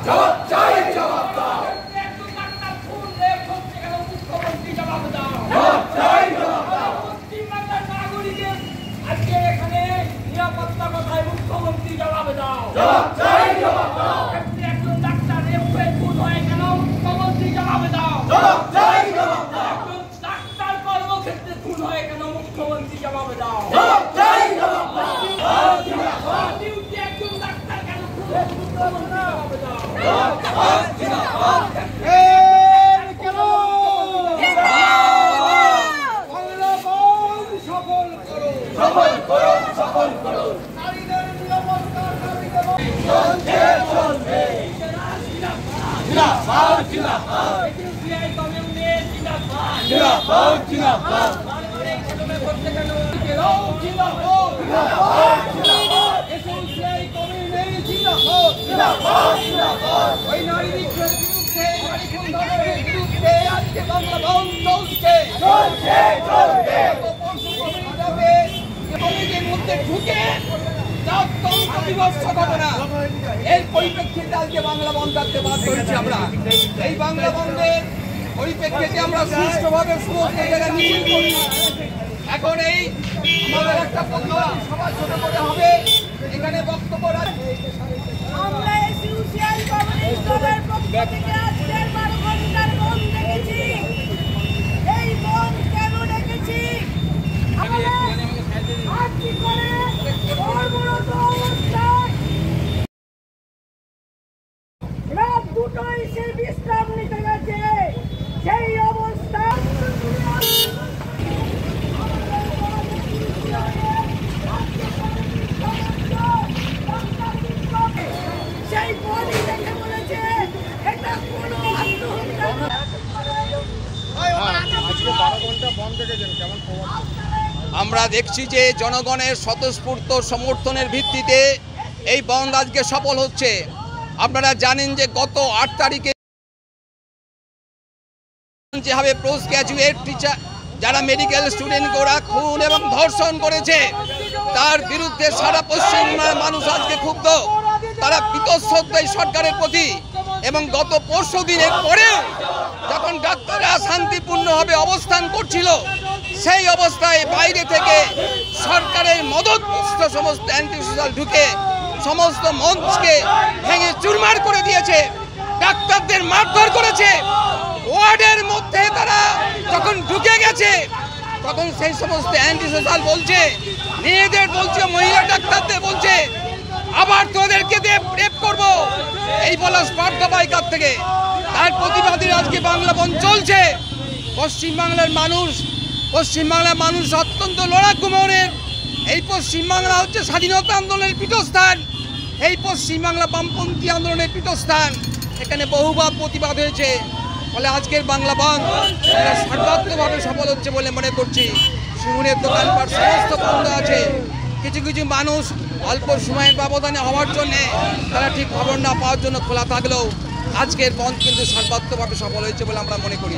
জবাব চাই, জবাব দাও। জবাব চাই, জবাব দাও। পশ্চিমবাংলার নাগরিকের আজকে এখানে নিরাপত্তা কথায় মুখ্যমন্ত্রী জবাব দাও। জবাব চাই, জবাব দাও। একজন ডাক্তার রেপে খুন হয় কেন মুখ্যমন্ত্রী জবাব দাও। জবাব চাই, জবাব দাও। একজন ডাক্তার কর্মক্ষেত্রে খুন হয় কেন মুখ্যমন্ত্রী জবাব দাও। জবাব চাই, জবাব দাও। ডিউটি একজন ডাক্তার কেন খুন হয় মুখ্যমন্ত্রী জবাব দাও। সফল করুন, সফল করুন। চলছে, চলবে। জিন্দাবাদ, জিন্দাবাদ। জিন্দাবাদ, জিন্দাবাদ। জিন্দাবাদ, জিন্দাবাদ। ওই নারী বিদ্রোহের বিরুদ্ধে, নারী খুনের বিরুদ্ধে আজকে বাংলা বন্ধ চলছে। চলছে, চলবে। কমিটির মধ্যে ঢুকে রাজতন্ত্র বিভৎস ঘটনা, এর পরিপ্রেক্ষিতে আজকে বাংলা বন্ধ রাখতে বাধ্য হয়েছি আমরা। এই বাংলা বন্ধের পরিপ্রেক্ষিতে আমরা সুষ্ঠুভাবে সমস্ত জায়গায় মিছিল করি। এখন এই আমাদের একটা প্রতিবাদী সভা ছোট করে হবে, এখানে বক্তব্য আমরা এসইউসিআই কমিউনিস্ট দলের পক্ষ থেকে আজকের 12 ঘন্টার বন্ধ দেখেছি। এই বন্ধ কেন ডেকেছি? আর কি করে অবরোধ অবস্থায় রাত দুটোয় সে বিশ্রাম নিতে গেছে, সেই অবস্থা সেই বডি দেখে বলেছে এটা কোনো আত্মহত্যা নয়। আমরা দেখছি যে জনগণের স্বতঃস্ফূর্ত সমর্থনের ভিত্তিতে এই বন্ধ আজকে সফল হচ্ছে। আপনারা জানেন যে গত 8 তারিখে যেভাবে পোস্ট গ্র্যাজুয়েট টিচার যারা মেডিকেল স্টুডেন্টকে ওরা খুন এবং ধর্ষণ করেছে, তার বিরুদ্ধে সারা পশ্চিমবঙ্গের মানুষ আজকে ক্ষুব্ধ। তারা বীতশ্রদ্ধ এই সরকারের প্রতি। এবং গত পরশু দিনের পরে যখন ডাক্তাররা শান্তিপূর্ণভাবে অবস্থান করছিল, সেই অবস্থায় বাইরে থেকে সরকারের মদতপুষ্ট সমস্ত অ্যান্টি সোশ্যাল ঢুকে সমস্ত মঞ্চকে ভেঙে চুরমার করে দিয়েছে, ডাক্তারদের মারধর করেছে। ওয়ার্ডের মধ্যে তারা যখন ঢুকে গেছে তখন সেই সমস্ত অ্যান্টি সোশ্যাল বলছে, মেয়েদের বলছে, মহিলা ডাক্তারদের বলছে আবার তোদেরকে দিয়ে রেপ করবো, এই বলা স্পর্ধা পায় কাছ থেকে। তার প্রতিবাদী আজকে বাংলা বন্ধ চলছে। পশ্চিমবাংলার মানুষ অত্যন্ত লড়াকু মনের। এই পশ্চিমবাংলা হচ্ছে স্বাধীনতা আন্দোলনের পীঠস্থান, এই পশ্চিমবাংলা বামপন্থী আন্দোলনের পীঠস্থান। এখানে বহুবার প্রতিবাদ হয়েছে, ফলে আজকের বাংলা বন্ধ সর্বাত্মকভাবে সফল হচ্ছে বলে মনে করছি। সুগুনের দোকানপাট সমস্ত বন্ধ আছে। কিছু কিছু মানুষ অল্প সময়ের ব্যবধানে হওয়ার জন্যে তারা ঠিক খবর না পাওয়ার জন্য খোলা থাকলেও আজকের বন্ধ কিন্তু সর্বাত্মকভাবে সফল হয়েছে বলে আমরা মনে করি।